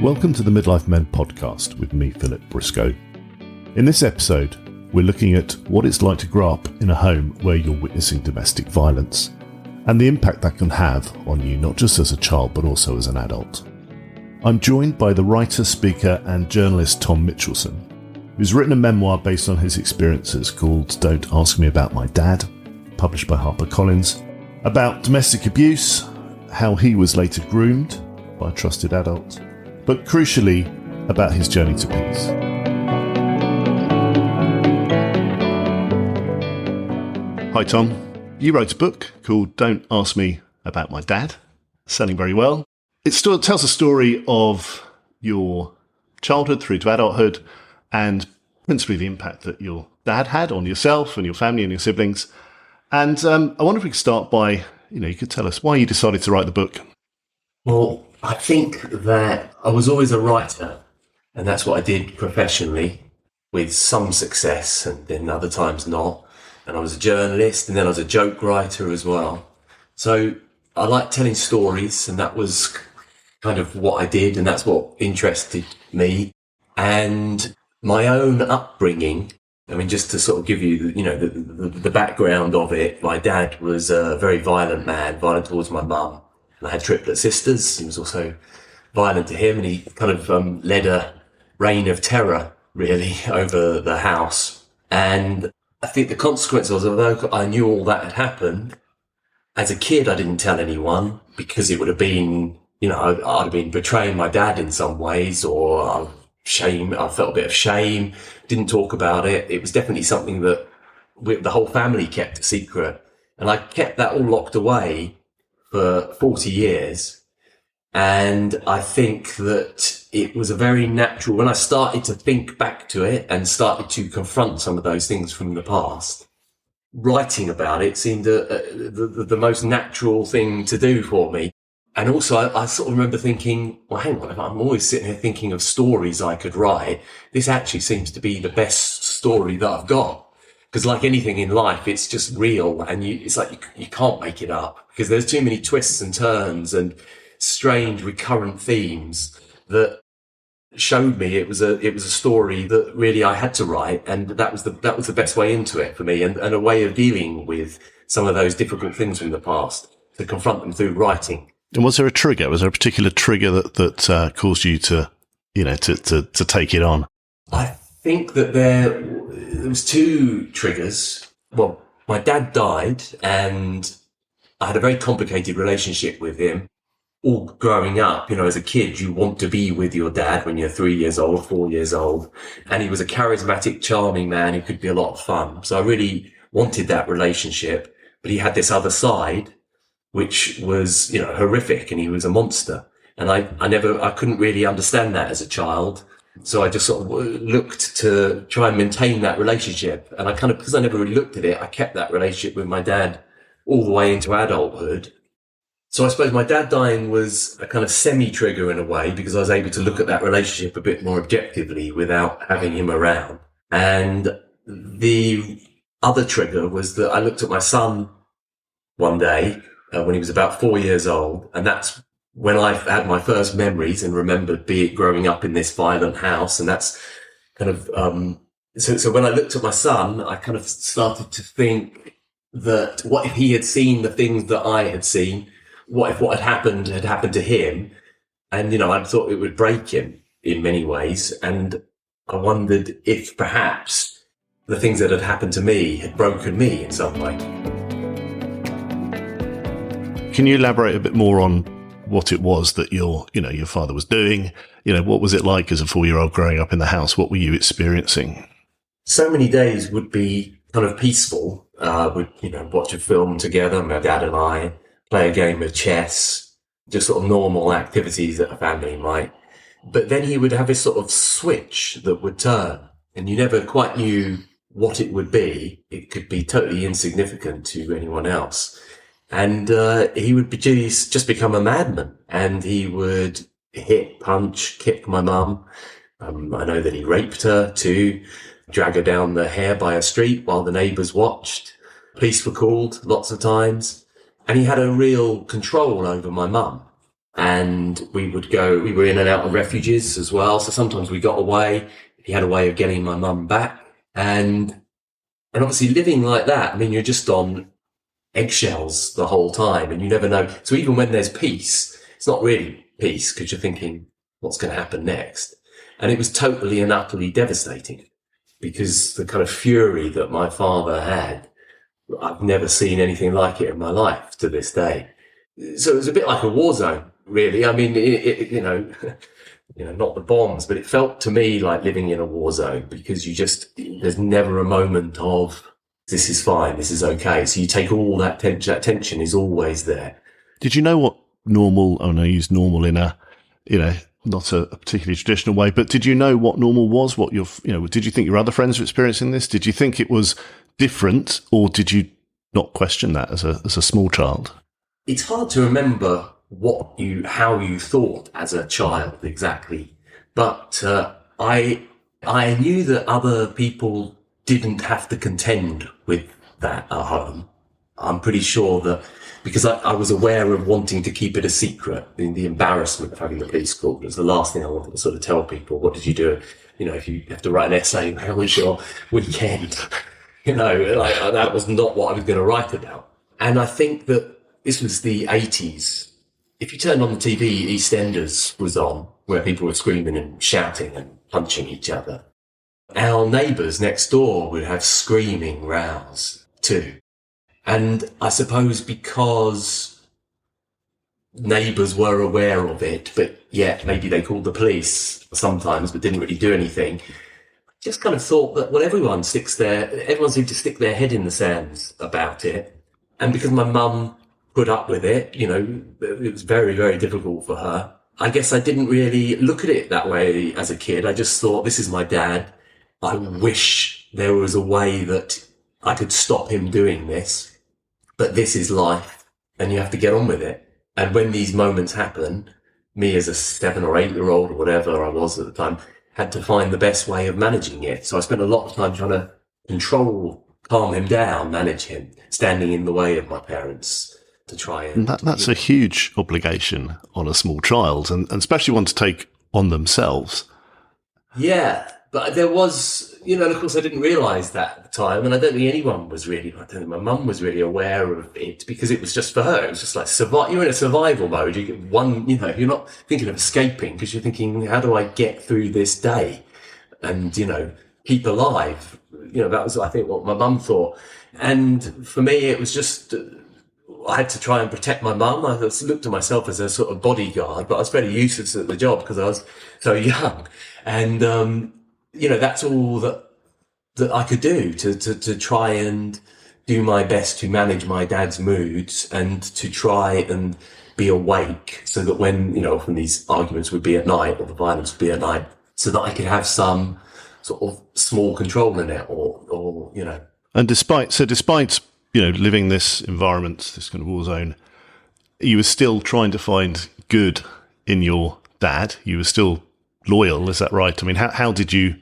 Welcome to the Midlife Men podcast with me, Philip Briscoe. In this episode, we're looking at what it's like to grow up in a home where you're witnessing domestic violence and the impact that can have on you, not just as a child, but also as an adult. I'm joined by the writer, speaker, and journalist Tom Mitchelson, who's written a memoir based on his experiences called Don't Ask Me About My Dad, published by HarperCollins, about domestic abuse, how he was later groomed by a trusted adult, but crucially, about his journey to peace. Hi Tom, you wrote a book called Don't Ask Me About My Dad, selling very well. It still tells a story of your childhood through to adulthood and principally the impact that your dad had on yourself and your family and your siblings. And I wonder if we could start by, you could tell us why you decided to write the book. Well, I think that I was always a writer, and that's what I did professionally, with some success and then other times not. And I was a journalist, and then I was a joke writer as well. So I like telling stories, and that was kind of what I did, and that's what interested me. And my own upbringing, I mean, just to sort of give you, the background of it, my dad was a very violent man, violent towards my mum. And I had triplet sisters. He was also violent to him, and he kind of led a reign of terror, really, over the house. And I think the consequence was, although I knew all that had happened, as a kid, I didn't tell anyone because it would have been, I'd have been betraying my dad in some ways, or I felt a bit of shame, didn't talk about it. It was definitely something that the whole family kept a secret. And I kept that all locked away for 40 years. And I think that it was a very natural, when I started to think back to it and started to confront some of those things from the past, writing about it seemed the most natural thing to do for me. And also I sort of remember thinking, well, hang on, I'm always sitting here thinking of stories I could write. This actually seems to be the best story that I've got. Because like anything in life, it's just real, and it's like you can't make it up, because there's too many twists and turns and strange recurrent themes that showed me it was a story that really I had to write, and that was the best way into it for me, and a way of dealing with some of those difficult things from the past, to confront them through writing. And was there a trigger? Was there a particular trigger that caused you to take it on? I think that there was two triggers. Well, my dad died, and I had a very complicated relationship with him. All growing up, as a kid, you want to be with your dad when you're 3 years old, 4 years old. And he was a charismatic, charming man who could be a lot of fun. So I really wanted that relationship. But he had this other side, which was, horrific, and he was a monster. And I couldn't really understand that as a child. So I just sort of looked to try and maintain that relationship. And because I never really looked at it, I kept that relationship with my dad all the way into adulthood. So I suppose my dad dying was a kind of semi-trigger in a way, because I was able to look at that relationship a bit more objectively without having him around. And the other trigger was that I looked at my son one day when he was about 4 years old, and that's when I had my first memories and remembered growing up in this violent house. And that's kind of, so when I looked at my son, I kind of started to think that what if he had seen the things that I had seen? What if what had happened to him? And, I thought it would break him in many ways. And I wondered if perhaps the things that had happened to me had broken me in some way. Can you elaborate a bit more on what it was that your father was doing? What was it like as a 4-year-old growing up in the house? What were you experiencing? So many days would be kind of peaceful. We'd, watch a film together, my dad and I, play a game of chess, just sort of normal activities that a family might. But then he would have this sort of switch that would turn, and you never quite knew what it would be. It could be totally insignificant to anyone else. And he would just become a madman, and he would hit, punch, kick my mum. I know that he raped her too, drag her down the hair by a street while the neighbours watched. Police were called lots of times. And he had a real control over my mum. and we were in and out of refuges as well. So sometimes we got away. He had a way of getting my mum back. And obviously living like that, I mean, you're just on eggshells the whole time and you never know. So even when there's peace, it's not really peace because you're thinking what's going to happen next. And it was totally and utterly devastating because the kind of fury that my father had, I've never seen anything like it in my life to this day. So it was a bit like a war zone, really. I mean, not the bombs, but it felt to me like living in a war zone because there's never a moment of, this is fine, this is okay. So you take all that tension, that tension is always there. Did you know what normal, I use normal in a, not a particularly traditional way, but did you know what normal was? Did you think your other friends were experiencing this? Did you think it was different, or did you not question that as a small child? It's hard to remember how you thought as a child exactly, but I knew that other people didn't have to contend with that at home. I'm pretty sure that because I was aware of wanting to keep it a secret, the embarrassment of having the police called was the last thing I wanted to sort of tell people. What did you do? If you have to write an essay, how was your weekend? That was not what I was going to write about. And I think that this was the 80s. If you turned on the TV, EastEnders was on, where people were screaming and shouting and punching each other. Our neighbours next door would have screaming rows too. And I suppose because neighbours were aware of it, but yet maybe they called the police sometimes, but didn't really do anything. Just kind of thought that, well, everyone seemed to stick their head in the sands about it. And because my mum put up with it, it was very, very difficult for her. I guess I didn't really look at it that way as a kid. I just thought, this is my dad. I wish there was a way that I could stop him doing this, but this is life and you have to get on with it. And when these moments happen, me as a 7 or 8 year old or whatever I was at the time, had to find the best way of managing it. So I spent a lot of time trying to calm him down, manage him, standing in the way of my parents to try and... That's a huge obligation on a small child, and especially one to take on themselves. Yeah, but there was, of course I didn't realise that at the time, and I don't think my mum was really aware of it, because it was just for her. It was just like, you're in a survival mode. You get you're not thinking of escaping, because you're thinking, how do I get through this day and, keep alive? That was, I think, what my mum thought. And for me, it was just... I had to try and protect my mum. I looked at myself as a sort of bodyguard, but I was very useless at the job because I was so young. And, that's all that I could do to try and do my best to manage my dad's moods and to try and be awake so that when, often these arguments would be at night or the violence would be at night, so that I could have some sort of small control in it or. And despite living this environment, this kind of war zone, you were still trying to find good in your dad. You were still loyal. Is that right? I mean, how did you,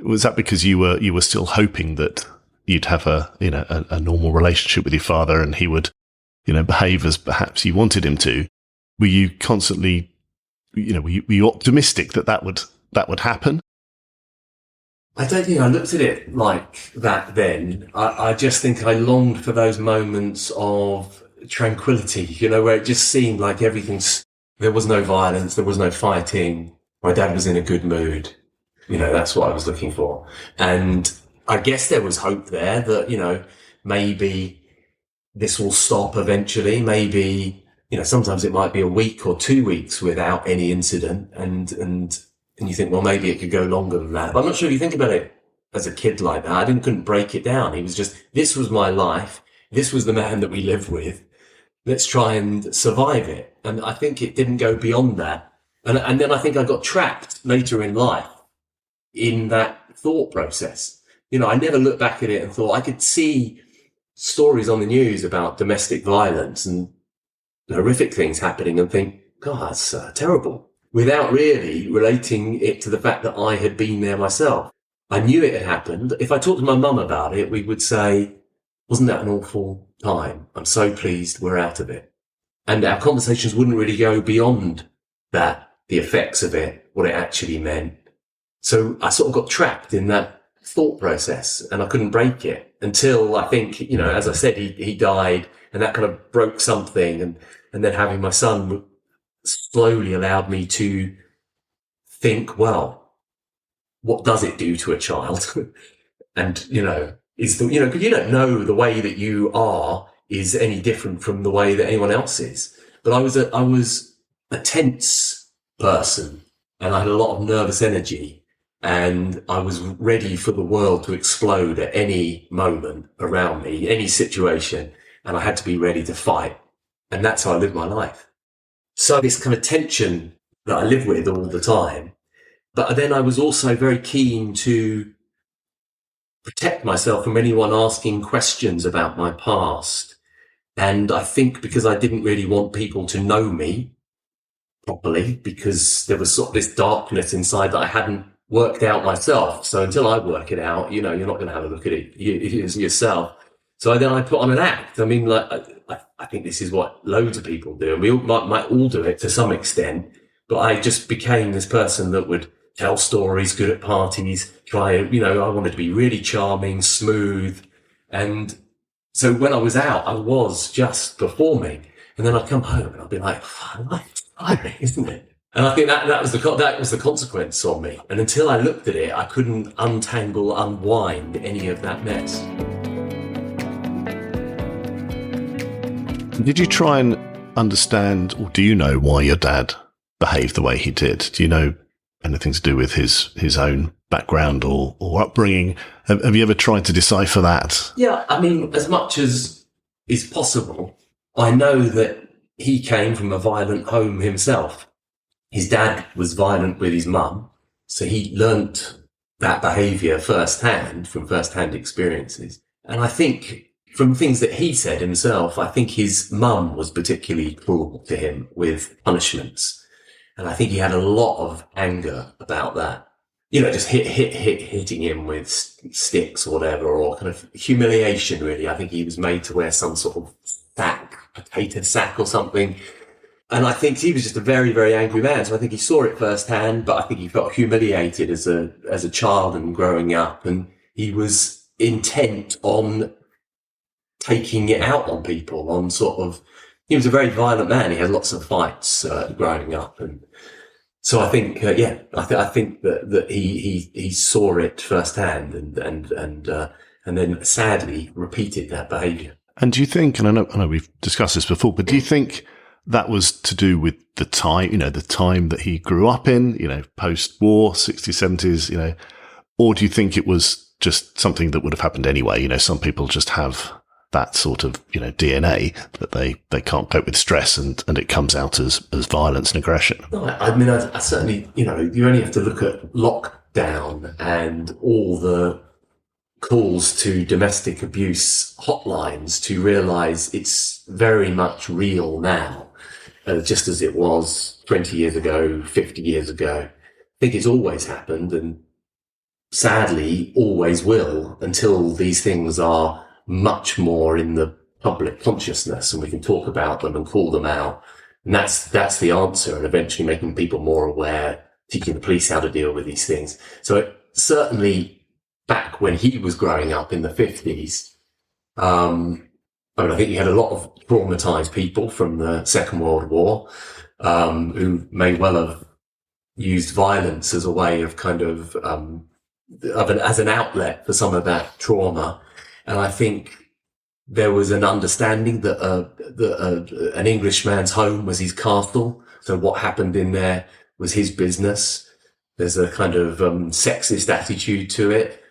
was that because you were still hoping that you'd have a normal relationship with your father and he would, behave as perhaps you wanted him to? Were you constantly, were you optimistic that would happen? I don't think I looked at it like that then. I just think I longed for those moments of tranquility, where it just seemed like there was no violence, there was no fighting. My dad was in a good mood. That's what I was looking for. And I guess there was hope there that, maybe this will stop eventually. Maybe, sometimes it might be a week or 2 weeks without any incident. And you think, well, maybe it could go longer than that. But I'm not sure if you think about it as a kid like that. I couldn't break it down. He was just, this was my life. This was the man that we lived with. Let's try and survive it. And I think it didn't go beyond that. And then I think I got trapped later in life in that thought process. I never looked back at it and thought, I could see stories on the news about domestic violence and horrific things happening and think, God, that's terrible, without really relating it to the fact that I had been there myself. I knew it had happened. If I talked to my mum about it, we would say, wasn't that an awful time? I'm so pleased we're out of it. And our conversations wouldn't really go beyond that, the effects of it, what it actually meant. So I sort of got trapped in that thought process and I couldn't break it until I think, as I said, he died, and that kind of broke something. And then having my son slowly allowed me to think, well, what does it do to a child? And, because you don't know the way that you are is any different from the way that anyone else is. But I was a tense person, and I had a lot of nervous energy, and I was ready for the world to explode at any moment around me, any situation, and I had to be ready to fight. And that's how I lived my life. So this kind of tension that I live with all the time. But then I was also very keen to protect myself from anyone asking questions about my past. And I think because I didn't really want people to know me properly, because there was sort of this darkness inside that I hadn't worked out myself. So until I work it out, you're not going to have a look at it yourself. So then I put on an act. I mean, I think this is what loads of people do. And we might all do it to some extent. But I just became this person that would tell stories, good at parties, I wanted to be really charming, smooth. And so when I was out, I was just performing. And then I'd come home and I'd be like, life's tiring, isn't it? And I think that was the consequence on me. And until I looked at it, I couldn't unwind any of that mess. Did you try and understand, or do you know why your dad behaved the way he did? Do you know anything to do with his own background or upbringing? Have you ever tried to decipher that? Yeah, I mean, as much as is possible, I know that he came from a violent home himself. His dad was violent with his mum, so he learnt that behaviour firsthand, from firsthand experiences. And I think from things that he said himself, I think his mum was particularly cruel to him with punishments. And I think he had a lot of anger about that. Just hitting him with sticks or whatever, or kind of humiliation, really. I think he was made to wear some sort of potato sack or something. And I think he was just a very, very angry man. So I think he saw it firsthand, but I think he felt humiliated as a child and growing up. And he was intent on taking it out on people, on he was a very violent man. He had lots of fights growing up. And so I think, I think that he saw it firsthand and then sadly repeated that behaviour. And do you think, and I know we've discussed this before, but do you think that was to do with the time, the time that he grew up in, post-war, 60s, 70s, or do you think it was just something that would have happened anyway? Some people just have that sort of, DNA that they can't cope with stress and it comes out as violence and aggression. No, I mean, I certainly, you only have to look at lockdown and all the calls to domestic abuse hotlines to realise it's very much real now, just as it was 20 years ago, 50 years ago. I think it's always happened and sadly always will until these things are much more in the public consciousness and we can talk about them and call them out. And that's the answer, and eventually making people more aware, teaching the police how to deal with these things. So certainly back when he was growing up in the 50s, I think you had a lot of traumatized people from the Second World War, who may well have used violence as a way of as an outlet for some of that trauma. And I think there was an understanding that an Englishman's home was his castle. So what happened in there was his business. There's a kind of sexist attitude to it.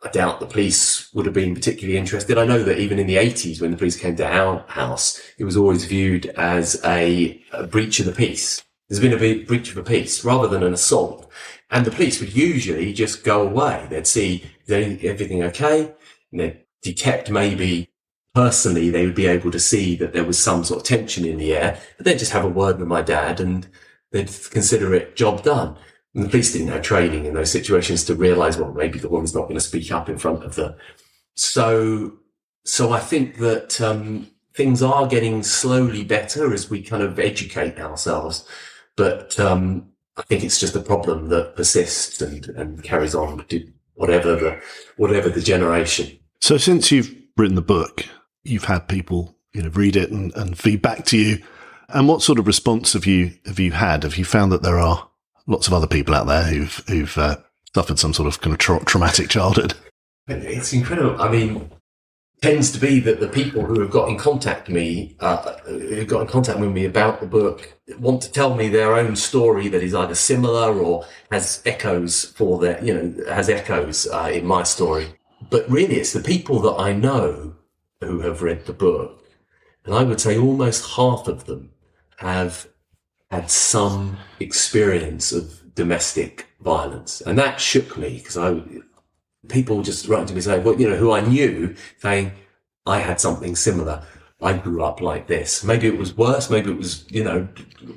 I doubt the police would have been particularly interested. I know that even in the 80s, when the police came to our house, it was always viewed as a breach of the peace. There's been a breach of the peace rather than an assault. And the police would usually just go away. They'd see, is everything okay? And they'd detect maybe personally they would be able to see that there was some sort of tension in the air, but they'd just have a word with my dad and they'd consider it job done. And the police didn't have training in those situations to realise, well, maybe the woman's not going to speak up in front of them. So I think that things are getting slowly better as we kind of educate ourselves. But I think it's just a problem that persists and carries on to whatever the generation. So since you've written the book, you've had people, read it and feed back to you. And what sort of response have you had? Have you found that there are lots of other people out there who've suffered some sort of kind of traumatic childhood? It's incredible. I mean, tends to be that the people who have got in contact with me about the book want to tell me their own story that is either similar or has echoes in my story. But really, it's the people that I know who have read the book, and I would say almost half of them have had some experience of domestic violence, and that shook me because people just write to me saying, well, who I knew, saying, I had something similar. I grew up like this. Maybe it was worse. Maybe it was, a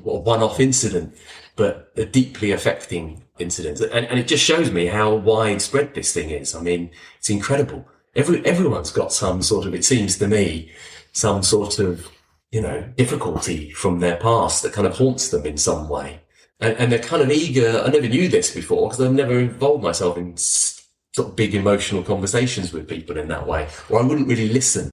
one-off incident, but a deeply affecting incident. And it just shows me how widespread this thing is. I mean, it's incredible. Everyone's got some sort of, it seems to me, some sort of, difficulty from their past that kind of haunts them in some way. And they're kind of eager. I never knew this before because I've never involved myself in sort of big emotional conversations with people in that way, or I wouldn't really listen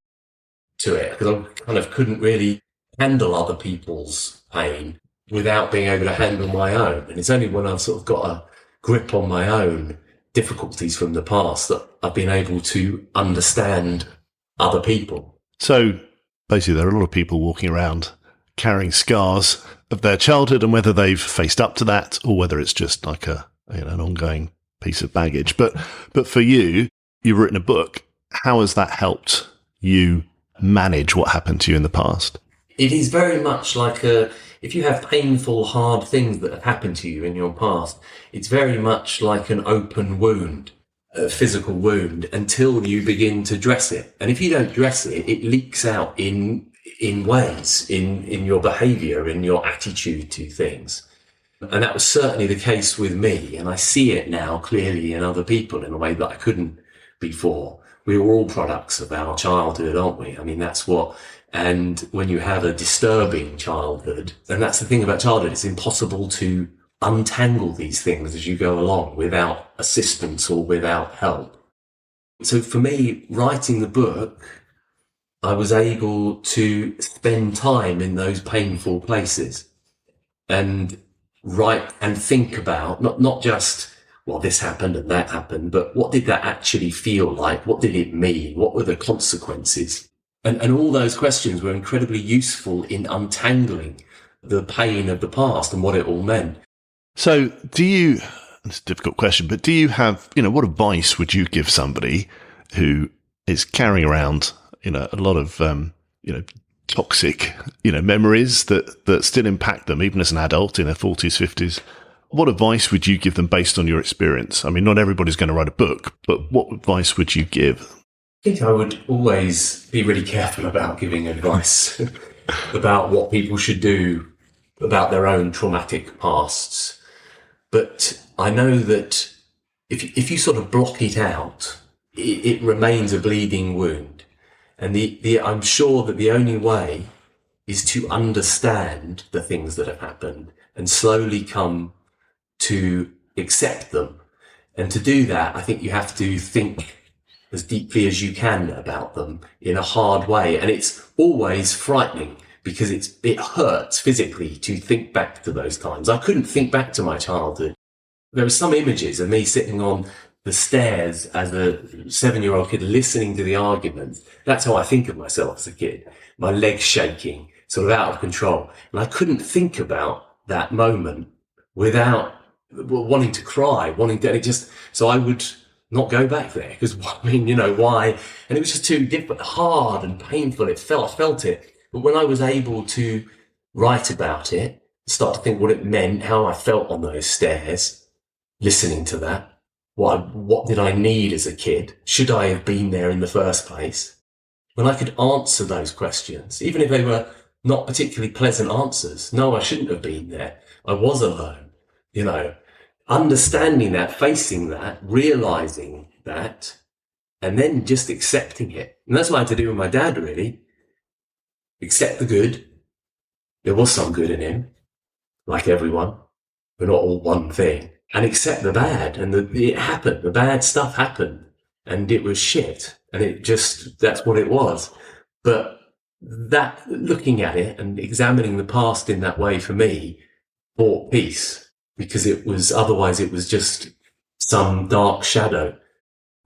to it because I kind of couldn't really handle other people's pain without being able to handle my own. And it's only when I've sort of got a grip on my own difficulties from the past that I've been able to understand other people. So basically, there are a lot of people walking around carrying scars of their childhood, and whether they've faced up to that or whether it's just like an ongoing piece of baggage. But for you, you've written a book. How has that helped you manage what happened to you in the past? It is very much like if you have painful, hard things that have happened to you in your past, it's very much like an open wound, a physical wound, until you begin to dress it. And if you don't dress it, it leaks out in ways, in your behaviour, in your attitude to things. And that was certainly the case with me. And I see it now clearly in other people in a way that I couldn't before. We were all products of our childhood, aren't we? I mean, and when you have a disturbing childhood, and that's the thing about childhood, it's impossible to untangle these things as you go along without assistance or without help. So for me, writing the book, I was able to spend time in those painful places and write and think about not just, well, this happened and that happened, but what did that actually feel like? What did it mean? What were the consequences? And all those questions were incredibly useful in untangling the pain of the past and what it all meant. So it's a difficult question, but do you have, what advice would you give somebody who is carrying around, a lot of, toxic, memories that still impact them, even as an adult in their 40s, 50s? What advice would you give them based on your experience? I mean, not everybody's going to write a book, but what advice would you give? I think I would always be really careful about giving advice about what people should do about their own traumatic pasts. But I know that if you sort of block it out, it remains a bleeding wound. And I'm sure that the only way is to understand the things that have happened and slowly come to accept them. And to do that, I think you have to think as deeply as you can about them in a hard way. And it's always frightening because it hurts physically to think back to those times. I couldn't think back to my childhood. There were some images of me sitting on the stairs as a 7-year-old kid listening to the arguments. That's how I think of myself as a kid. My legs shaking, sort of out of control. And I couldn't think about that moment without wanting to cry, so I would not go back there because, why? And it was just too different, hard and painful. I felt it. But when I was able to write about it, start to think what it meant, how I felt on those stairs, listening to that, what did I need as a kid? Should I have been there in the first place? When I could answer those questions, even if they were not particularly pleasant answers. No, I shouldn't have been there. I was alone. Understanding that, facing that, realizing that, and then just accepting it. And that's what I had to do with my dad, really. accept the good. There was some good in him, like everyone. We're not all one thing. And accept the bad. And it happened. The bad stuff happened. And it was shit. And that's what it was. But that, looking at it and examining the past in that way, for me, brought peace. Because otherwise it was just some dark shadow.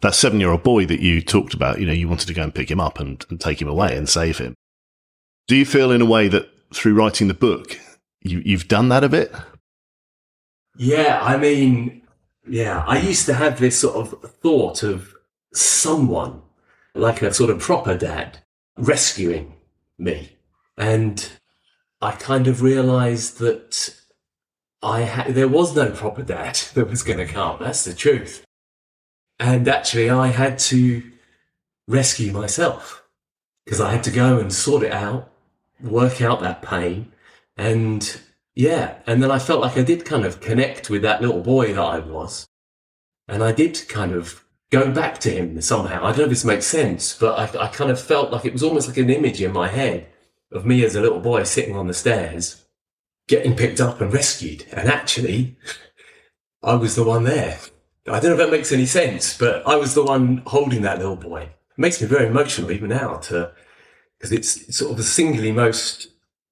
That 7-year-old boy that you talked about, you wanted to go and pick him up and take him away and save him. Do you feel in a way that through writing the book, you've done that a bit? Yeah, I used to have this sort of thought of someone, like a sort of proper dad, rescuing me. And I kind of realised that there was no proper dad that was going to come. That's the truth. And actually, I had to rescue myself because I had to go and sort it out, work out that pain. And then I felt like I did kind of connect with that little boy that I was. And I did kind of go back to him somehow. I don't know if this makes sense, but I kind of felt like it was almost like an image in my head of me as a little boy sitting on the stairs, getting picked up and rescued. And actually, I was the one there. I don't know if that makes any sense, but I was the one holding that little boy. It makes me very emotional even now because it's sort of the singularly most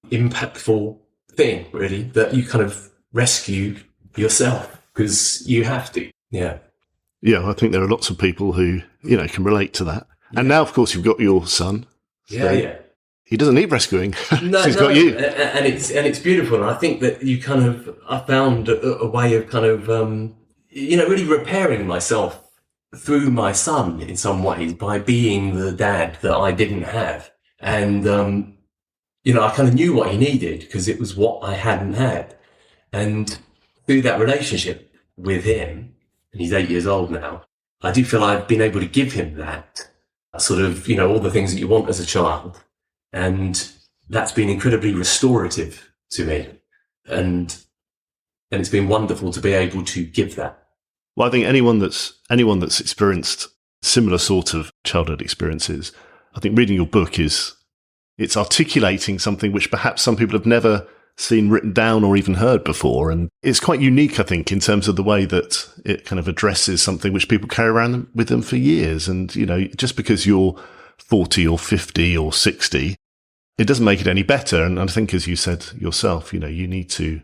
impactful thing, really, that you kind of rescue yourself because you have to. Yeah. Yeah, I think there are lots of people who, can relate to that. Yeah. And now, of course, you've got your son. Yeah. He doesn't need rescuing. No, he's got you. And it's beautiful. And I think that I found a way of kind of, really repairing myself through my son in some ways by being the dad that I didn't have. And, I kind of knew what he needed because it was what I hadn't had. And through that relationship with him, and he's 8 years old now, I do feel I've been able to give him that sort of, all the things that you want as a child. And that's been incredibly restorative to me. And it's been wonderful to be able to give that. Well, I think anyone that's experienced similar sort of childhood experiences, I think reading your book it's articulating something which perhaps some people have never seen written down or even heard before. And it's quite unique, I think, in terms of the way that it kind of addresses something which people carry around with them for years. And, just because you're 40 or 50 or 60, it doesn't make it any better. And I think, as you said yourself, you need to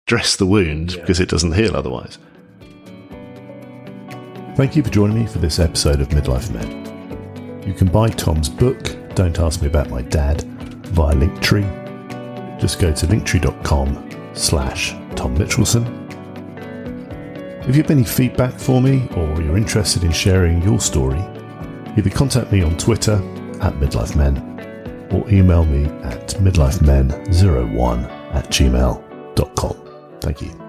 dress the wound because it doesn't heal otherwise. Thank you for joining me for this episode of Midlife Men. You can buy Tom's book, Don't Ask Me About My Dad, via Linktree. Just go to linktree.com/Tom Mitchelson. If you have any feedback for me or you're interested in sharing your story, either contact me on Twitter @MidlifeMen or email me at midlifemen01@gmail.com. Thank you.